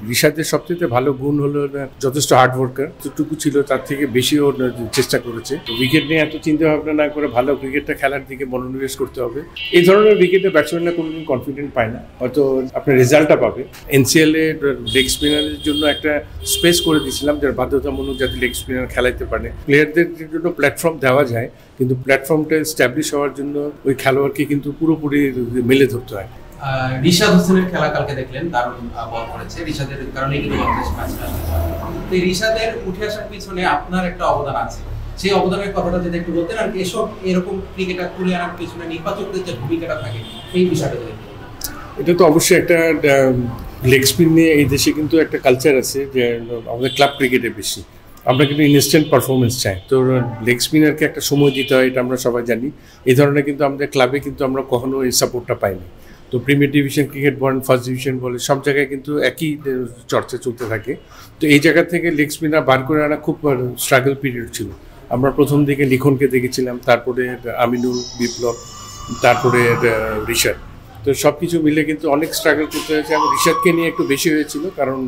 রিশাদের সবচেয়ে ভালো গুণ হলো যথেষ্ট হার্ড ওয়ার্কার, যতটুকু ছিল তার থেকে বেশি ওর চেষ্টা করেছে। উইকেট নিয়ে এত চিন্তা ভাবনা না করে ভালো ক্রিকেটটা খেলার দিকে মনোনিবেশ করতে হবে। এই ধরনের উইকেটে ব্যাটসম্যানরা কোনোদিন কনফিডেন্ট পায় না, হয়তো আপনার রেজাল্টটা পাবে। এনসিএল এ লেগ স্পিনারের জন্য একটা স্পেস করে দিয়েছিলাম, যার বাধ্যতামূলক যাতে লেগ স্পিনার খেলাইতে পারে। প্লেয়ারদের জন্য প্ল্যাটফর্ম দেওয়া যায়, কিন্তু প্ল্যাটফর্মটা এস্টাবলিশ হওয়ার জন্য ওই খেলোয়াড়কে কিন্তু পুরোপুরি মেলে ধরতে হয়। রিশাদ হোসেনের খেলা কালকে দেখলেন, দারুণ বল করেছে। রিশাদের কারণেই কিন্তু বাংলাদেশ ম্যাচটা। তো রিশাদের উঠে আসার পিছনে আপনার একটা অবদান আছে, সেই অবদানের কথাটা যদি একটু বলতেন, আর এসব এরকম ক্রিকেটার তুলে আনার পিছনে নির্বাচকদের যে ভূমিকাটা থাকে এই বিষয়টা যদি। এটা তো অবশ্যই একটা লেগ স্পিন নিয়ে এই দেশে কিন্তু একটা কালচার আছে যে আমাদের ক্লাব ক্রিকেটে বেশি আমরা কিন্তু ইনস্ট্যান্ট পারফরমেন্স চাই। তো লেগ স্পিনারকে একটা সময় দিতে হয়, এটা আমরা সবাই জানি। এই ধরনের কিন্তু আমাদের ক্লাবে কিন্তু আমরা কখনো এই সাপোর্টটা পাইনি। তো প্রিমিয়ার ডিভিশন ক্রিকেট বলেন, ফার্স্ট ডিভিশন বলে, সব জায়গায় কিন্তু একই চর্চা চলতে থাকে। তো এই জায়গা থেকে লেগ স্পিনার বার করে আনা খুব স্ট্রাগল পিরিয়ড ছিল। আমরা প্রথম দিকে লিখনকে দেখেছিলাম, তারপরে আমিনুল, বিপ্লব, তারপরে রিশাদ। তো সব কিছু মিলে কিন্তু অনেক স্ট্রাগল করতে হয়েছে, এবং রিশাদকে নিয়ে একটু বেশি হয়েছিল, কারণ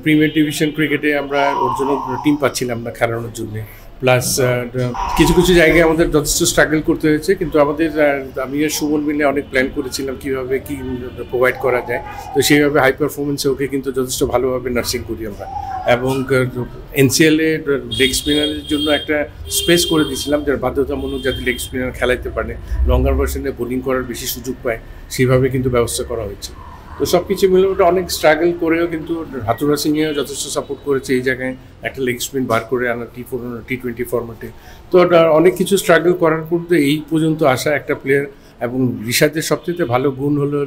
প্রিমিয়ার ডিভিশন ক্রিকেটে আমরা ওর জন্য টিম পাচ্ছিলাম না খেলানোর জন্য। প্লাস কিছু কিছু জায়গায় আমাদের যথেষ্ট স্ট্রাগল করতে হয়েছে, কিন্তু আমাদের আমি আর সুমন মিলে অনেক প্ল্যান করেছিলাম কীভাবে কী প্রোভাইড করা যায়। তো সেইভাবে হাই পারফরমেন্সে ওকে কিন্তু যথেষ্ট ভালোভাবে নার্সিং করি আমরা। এবং এনসিএলে লেগ স্পিনারের জন্য একটা স্পেস করে দিয়েছিলাম, যার বাধ্যতামূলক যাতে লেগ স্পিনার খেলাইতে পারে, লঙ্গার ভার্সনে বোলিং করার বেশি সুযোগ পায়, সেইভাবে কিন্তু ব্যবস্থা করা হয়েছে। তো সব কিছু মিলে ওটা অনেক স্ট্রাগল করেও কিন্তু হাতুরা সিংয়েও যথেষ্ট সাপোর্ট করেছে এই জায়গায় একটা লেগ স্পিন বার করে আনা টি20 ফরম্যাটে। তো ওটা অনেক কিছু স্ট্রাগল করার পর এই পর্যন্ত আসা একটা প্লেয়ার। এবং রিশাদের সবচেয়ে ভালো গুণ হলো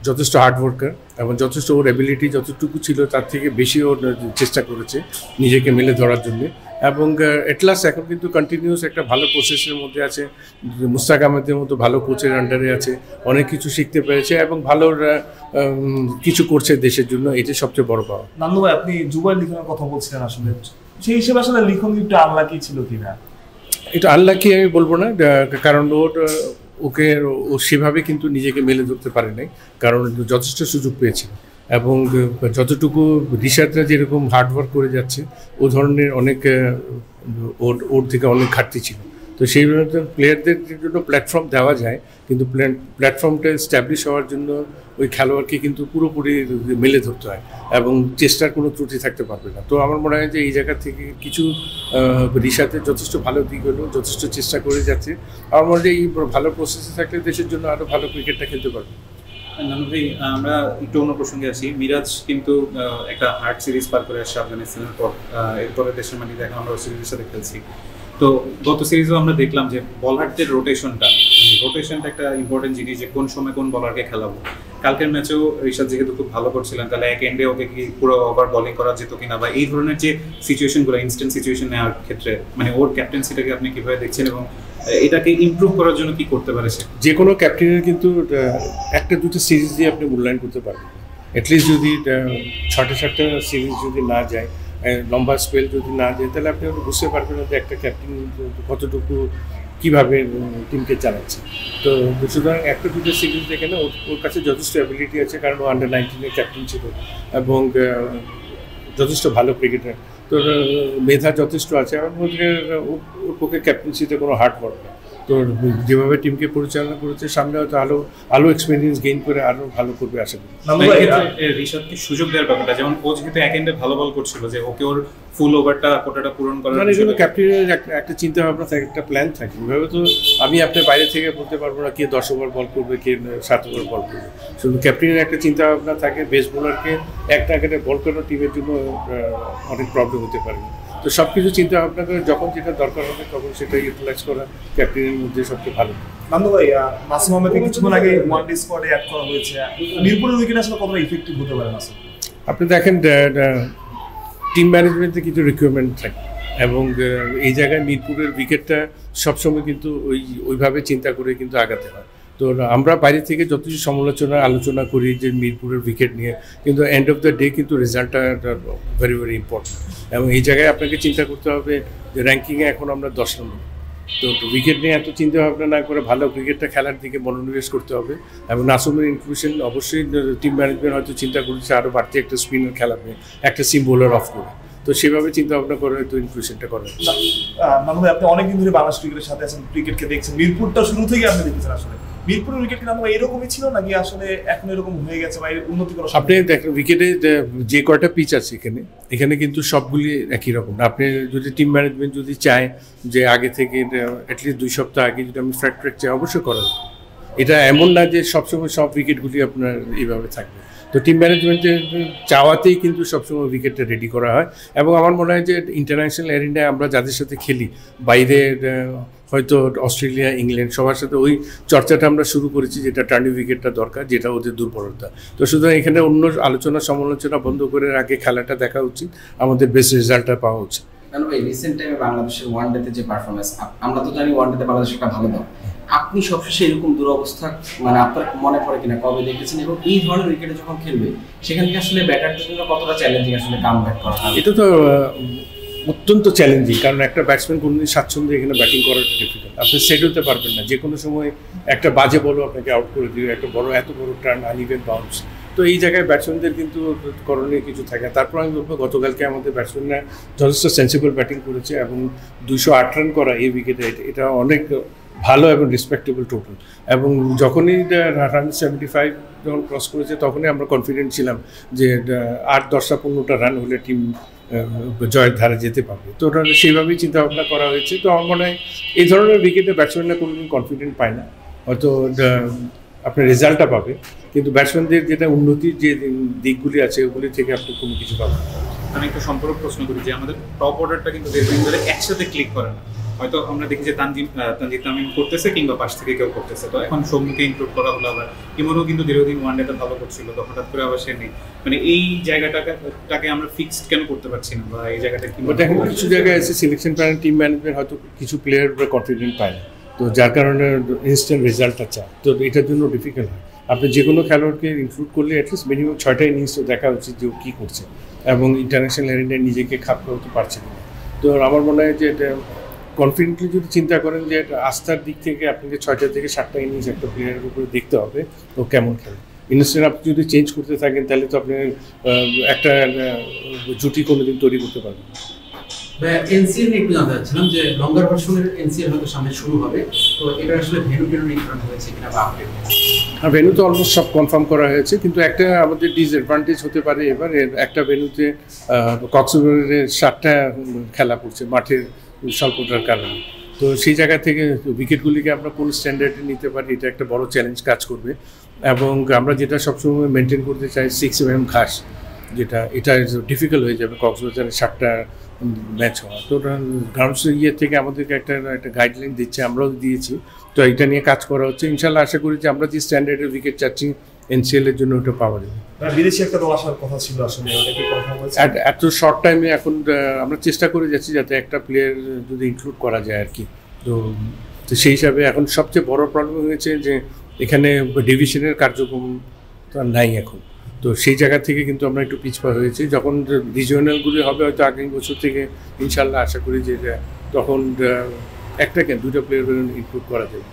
যথেষ্ট হার্ড ওয়ার্কার, এবং যথেষ্ট ওর অ্যাবিলিটি যতটুকু ছিল তার থেকে বেশি ওর চেষ্টা করেছে নিজেকে মেলে ধরার জন্য। এবং এটলাস এখন কিন্তু কন্টিনিউয়াস একটা ভালো প্রসেসের মধ্যে আছে, মুস্তাক আহমেদের মতো ভালো কোচের আন্ডারে আছে, অনেক কিছু শিখতে পেরেছে এবং ভালো কিছু করছে দেশের জন্য। এটা সবচেয়ে বড় পাওয়া। নান্দু ভাই, আপনি জুবাইর লিখনের কথা বলছিলেন, আসলে সেই হিসেবে আসলে লিখন একটু আনলাকি ছিল কিনা? এটা আনলাকি আমি বলবো না, কারণ ওকে সেভাবে কিন্তু নিজেকে মেলে ধরতে পারে নাই, কারণ যথেষ্ট সুযোগ পেয়েছে। এবং যতটুকু রিশাদরা যেরকম হার্ডওয়ার্ক করে যাচ্ছে, ও ধরনের অনেক ওর থেকে অনেক ঘাটতি ছিল। তো সেই প্লেয়ারদের জন্য প্ল্যাটফর্ম দেওয়া যায়, কিন্তু প্ল্যাটফর্মটা এস্টাবলিশ হওয়ার জন্য ওই খেলোয়াড়কে কিন্তু পুরোপুরি মেলে ধরতে হয়, এবং চেষ্টার কোনো ত্রুটি থাকতে পারবে না। তো আমার মনে হয় যে এই জায়গা থেকে কিছু রিশাদের যথেষ্ট ভালো দিক হলো, যথেষ্ট চেষ্টা করে যাচ্ছে। আমার মনে হয় এই ভালো প্রসেসে থাকলে দেশের জন্য আরও ভালো ক্রিকেটটা খেলতে পারবে। নানু ভাই, আমরা একটু অন্য প্রসঙ্গে আসি। মিরাজ কিন্তু একটা হার্ড সিরিজ পার করে আসছে আফগানিস্তানের পর। এরপরে দেশের মাটিতে এখন আমরা সিরিজের সাথে খেলছি। তো গত সিরিজেও আমরা দেখলাম যে বলারদের রোটেশনটা একটা ইম্পর্টেন্ট জিনিস, যে কোন সময় কোন বলারকে খেলাবো। কালকের ম্যাচেও রিশাদ যেহেতু খুব ভালো করছিলেন, তাহলে এক এন্ডে ওকে কি পুরো ওভার বোলিং করা যেত কিনা, বা এই ধরনের যে সিচুয়েশনগুলো ইনস্ট্যান্ট সিচুয়েশন নেওয়ার ক্ষেত্রে মানে ওর ক্যাপ্টেন্সিটাকে আপনি কিভাবে দেখছেন, এবং এটাকে ইমপ্রুভ করার জন্য কি করতে পারে সে? যে কোনো ক্যাপ্টেনের কিন্তু একটা দুটো সিরিজ দিয়ে আপনি মূল্যায়ন করতে পারবেন। অ্যাটলিস্ট যদি 6টা সিরিজ যদি না যায়, লম্বা স্পেল যদি না যায়, তাহলে আপনি বুঝতে পারবেন যে একটা ক্যাপ্টেন কতটুকু কীভাবে টিমকে চালাচ্ছে। তো সুতরাং একটা দুটো সিরিজ দেখে না, ওর কাছে যথেষ্ট অ্যাবিলিটি আছে, কারণ ও আন্ডার-19 ক্যাপ্টেন ছিল এবং যথেষ্ট ভালো ক্রিকেটার। তো মেধা যথেষ্ট আছে, আমার মধ্যে ওর পক্ষে ক্যাপ্টেন্সিতে কোনো হার্ড ওয়ার্ক না। তো যেভাবে টিমকে পরিচালনা করেছে, সামনে হয়তো আলো এক্সপিরিয়েন্স গেইন করে আরও ভালো করবে আশা করি। রিশাদকে সুযোগ দেওয়ার ব্যাপারটা, যেমন ও যেহেতু এক এন্ডে ভালো বল করছিল, যে ওকে ওর ফুল ওভারটা কোটাটা পূরণ করার, মানে এগুলো ক্যাপ্টেনের একটা চিন্তা ভাবনা থাকে, একটা প্ল্যান থাকে। এভাবে তো আমি আপনার বাইরে থেকে বলতে পারবো না কে 10 ওভার বল করবে, কে 7 ওভার বল করবে। শুধু ক্যাপ্টেনের একটা চিন্তা ভাবনা থাকে, বেস্ট বোলারকে একটা বল করানো টিমের জন্য অনেক প্রবলেম হতে পারে। তো সব কিছু চিন্তা ভাবনা করে যখন যেটা দরকার হবে তখন সেটা ইউটিলাইজ করা ক্যাপ্টেনের মধ্যে সবচেয়ে ভালো। নান্দু ভাই, নাসিম আহমেদকে কিছুক্ষণ আগে ওয়ানডে স্কোয়াডে অ্যাড করা হয়েছে, মিরপুরের উইকেট আসলে কতটা ইফেক্টিভ হতে পারে নাসিম? আপনি দেখেন টিম ম্যানেজমেন্টে কিছু রিকোয়ারমেন্ট থাকে, এবং এই জায়গায় মিরপুরের উইকেটটা সবসময় কিন্তু ওইভাবে চিন্তা করে কিন্তু আগাতে হয়। তো আমরা বাইরে থেকে যত কিছু আলোচনা করি যে মিরপুরের উইকেট নিয়ে, কিন্তু এন্ড অফ দ্য ডে কিন্তু রেজাল্টটা ভেরি ভেরি ইম্পর্টেন্ট। এবং এই জায়গায় আপনাকে চিন্তা করতে হবে যে র্যাঙ্কিংয়ে এখন আমরা 10 নম্বর, তো উইকেট নিয়ে এত চিন্তা ভাবনা না করে ভালো ক্রিকেটটা খেলার দিকে মনোনিবেশ করতে হবে। এবং নাসুমের ইনক্লুশন অবশ্যই টিম ম্যানেজমেন্ট হয়তো চিন্তা করেছে আরও বাড়তি একটা স্পিনার খেলাবে, একটা সিম বোলার অফ করে, তো সেভাবে চিন্তা ভাবনা করে হয়তো ইনক্লুশনটা করা। মানে আপনি অনেকদিন ধরে বাংলাদেশ ক্রিকেটের সাথে আছেন, ক্রিকেটকে দেখছেন, মিরপুরটা শুরু থেকে আপনি দেখেছেন। আসলে মিরপুরের উইকেট কিন্তু আমরা এরকমই ছিল নাকি আসলে এখন এরকম হয়ে গেছে বা উন্নতি করা? আপনি দেখেন উইকেটে যে কয়টা পিচ আছে এখানে কিন্তু সবগুলি একই রকম। আপনি যদি টিম ম্যানেজমেন্ট যদি চায় যে আগে থেকে অ্যাটলিস্ট 2 সপ্তাহ আগে যদি আমি ফ্ল্যাট ট্র্যাক চাই, অবশ্যই করা যায়। এটা এমন না যে সবসময় সব উইকেটগুলি আপনার এইভাবে থাকবে। তো টিম ম্যানেজমেন্টের চাওয়াতেই কিন্তু সবসময় উইকেটটা রেডি করা হয়। এবং আমার মনে হয় যে ইন্টারন্যাশনাল এরিনায় আমরা যাদের সাথে খেলি, বাইরে হয়তো অস্ট্রেলিয়া, ইংল্যান্ড, সবার সাথে ওই চর্চাটা আমরা শুরু করেছি, যেটা টার্নিং উইকেটটা দরকার, যেটা ওদের দুর্বলতা। তো সুতরাং এখানে অন্য আলোচনা সমালোচনা বন্ধ করে আগে খেলাটা দেখা উচিত, আমাদের বেস্ট রেজাল্টটা পাওয়া উচিত। কারণ ভাই রিসেন্ট টাইমে বাংলাদেশের ওয়ানডেতে যে পারফরমেন্স, আমরা তো জানি ওয়ানডেতে বাংলাদেশ একটা ভালো দল, আপনি সবশেষে এরকম দুরবস্থা মানে আপনার মনে পড়ে কিনা, কবে দেখেছেন? এবং এই ধরনের উইকেটে যখন খেলবে সেখান থেকে আসলে ব্যাটারদের জন্য কতটা চ্যালেঞ্জিং আসলে কাম ব্যাক করা? এটা তো অত্যন্ত চ্যালেঞ্জিং, কারণ একটা ব্যাটসম্যান কোনোদিন স্বাচ্ছন্দ্যে এখানে ব্যাটিং করাটা ডিফিকাল্ট। আপনি সেট হতে পারবেন না, যে কোনো সময় একটা বাজে বলও আপনাকে আউট করে দিবে, একটা এত বড় টার্ন, আনইভেন বাউন্স। তো এই জায়গায় ব্যাটসম্যানদের কিন্তু করণীয় কিছু থাকে। তারপর আমি বলবো গতকালকে আমাদের ব্যাটসম্যানরা যথেষ্ট সেন্সিবল ব্যাটিং করেছে এবং 208 রান করা এই উইকেটে, এটা অনেক ভালো এবং রেসপেক্টেবল টোটাল। এবং যখনই রান 75 যখন ক্রস করেছে তখনই আমরা কনফিডেন্ট ছিলাম যে 8-10টা 15টা রান হলে টিম জয়ের ধারে যেতে পারবে। তো ওটা সেইভাবেই চিন্তা ভাবনা করা হয়েছে। তো আমার মনে হয় এই ধরনের উইকেটে ব্যাটসম্যানরা কোনোদিন কনফিডেন্ট পায় না, হয়তো আপনার রেজাল্টটা পাবে, কিন্তু ব্যাটসম্যানদের যেটা উন্নতির যে দিকগুলি আছে ওগুলি থেকে আপনি কোনো কিছু পাবেন। আমি একটু সম্পর্ক প্রশ্ন করি যে আমাদের টপ অর্ডারটা কিন্তু দীর্ঘদিন ধরে একসাথে ক্লিক করে না। হয়তো আমরা দেখি যে তানজিদ তামিম করতেছে কিংবা পাশ থেকে কেউ করতেছে, তো এখন সৌম্যকে ইনক্লুড করা হলো, আবার ইমনও কিন্তু দীর্ঘদিন ওয়ানডেতে ভালো করছিল, তো হঠাৎ করে আবার সে নেই। মানে এই জায়গাটাকে আমরা ফিক্সড কেন করতে পারছি না, বা এই জায়গাটা কি? এখন কিছু জায়গায় আছে সিলেকশন প্যানেল, টিম ম্যানেজমেন্ট হয়তো কিছু প্লেয়ার উপরে কনফিডেন্ট পায় না, তো যার কারণে ইনস্ট্যান্ট রেজাল্টটা চায়, তো এটার জন্য ডিফিকাল্ট হয়। আপনি যে কোনো খেলোয়াড়কে ইনক্লুড করলে অ্যাটলিস্ট মিনিমাম 6টা ইনিংস তো দেখা উচিত যে ও কী করছে এবং ইন্টারন্যাশনাল এরিনায় নিজেকে খাপ খাওয়াতে পারছে কিনা। তো আমার মনে হয় যে এটা কনফিডেন্টলি যদি চিন্তা করেন যে একটা আস্থার দিক থেকে আপনাকে 6টা থেকে 7টা ইনিংস একটা প্লেয়ারের উপরে দেখতে হবে ও কেমন খেলে। ইনস্ট্যান্ট আপনি যদি চেঞ্জ করতে থাকেন তাহলে তো আপনি একটা জুটি কোনোদিন তৈরি করতে পারবেন। এনসিএল নিয়ে একটু জানতে চাচ্ছিলাম যে লঙ্গার ভার্সনের এনসিএল হয়তো সামনে শুরু হবে, তো এটা আসলে ভেন্যু নির্ধারণ হয়েছে কিনা বা আপডেট? হ্যাঁ, ভেন্যু তো অলমোস্ট সব কনফার্ম করা হয়েছে, কিন্তু একটা আমাদের ডিসঅ্যাডভান্টেজ হতে পারে এবার, একটা ভেন্যুতে কক্সবাজারের 7টা খেলা পড়ছে মাঠের স্বল্পতার কারণে। তো সেই জায়গা থেকে উইকেটগুলিকে আমরা কোন স্ট্যান্ডার্ডে নিতে পারি, এটা একটা বড় চ্যালেঞ্জ কাজ করবে। এবং আমরা যেটা সবসময় মেনটেন করতে চাই 6 mm ঘাস, এটা ডিফিকাল্ট হয়ে যাবে কক্সবাজারে 7টা ম্যাচ হওয়া। তো গ্রাউন্ডস থেকে আমাদেরকে একটা গাইডলাইন দিচ্ছে, আমরাও দিয়েছি, তো এটা নিয়ে কাজ করা হচ্ছে। ইনশাল্লাহ আশা করি যে আমরা যে স্ট্যান্ডার্ডের উইকেট চাচ্ছি এনসিএল এর জন্য ওটা পাওয়া যাবে। বিদেশি একটা দল আসার কথা ছিল, আসলে ওটা কি কনফার্ম হয়েছে? এত শর্ট টাইমে এখন আমরা চেষ্টা করে যাচ্ছি যাতে একটা প্লেয়ার যদি ইনক্লুড করা যায় আর কি। তো সেই হিসাবে এখন সবচেয়ে বড় প্রবলেম হয়েছে যে এখানে ডিভিশনের কার্যক্রম তো নাই এখন, তো সেই জায়গা থেকে কিন্তু আমরা একটু পিছপা হয়েছি। যখন রিজিওনালগুলি হবে হয়তো আগামী বছর থেকে ইনশাল্লাহ আশা করি যে তখন 2টা প্লেয়ার ইনক্লুড করা যাবে।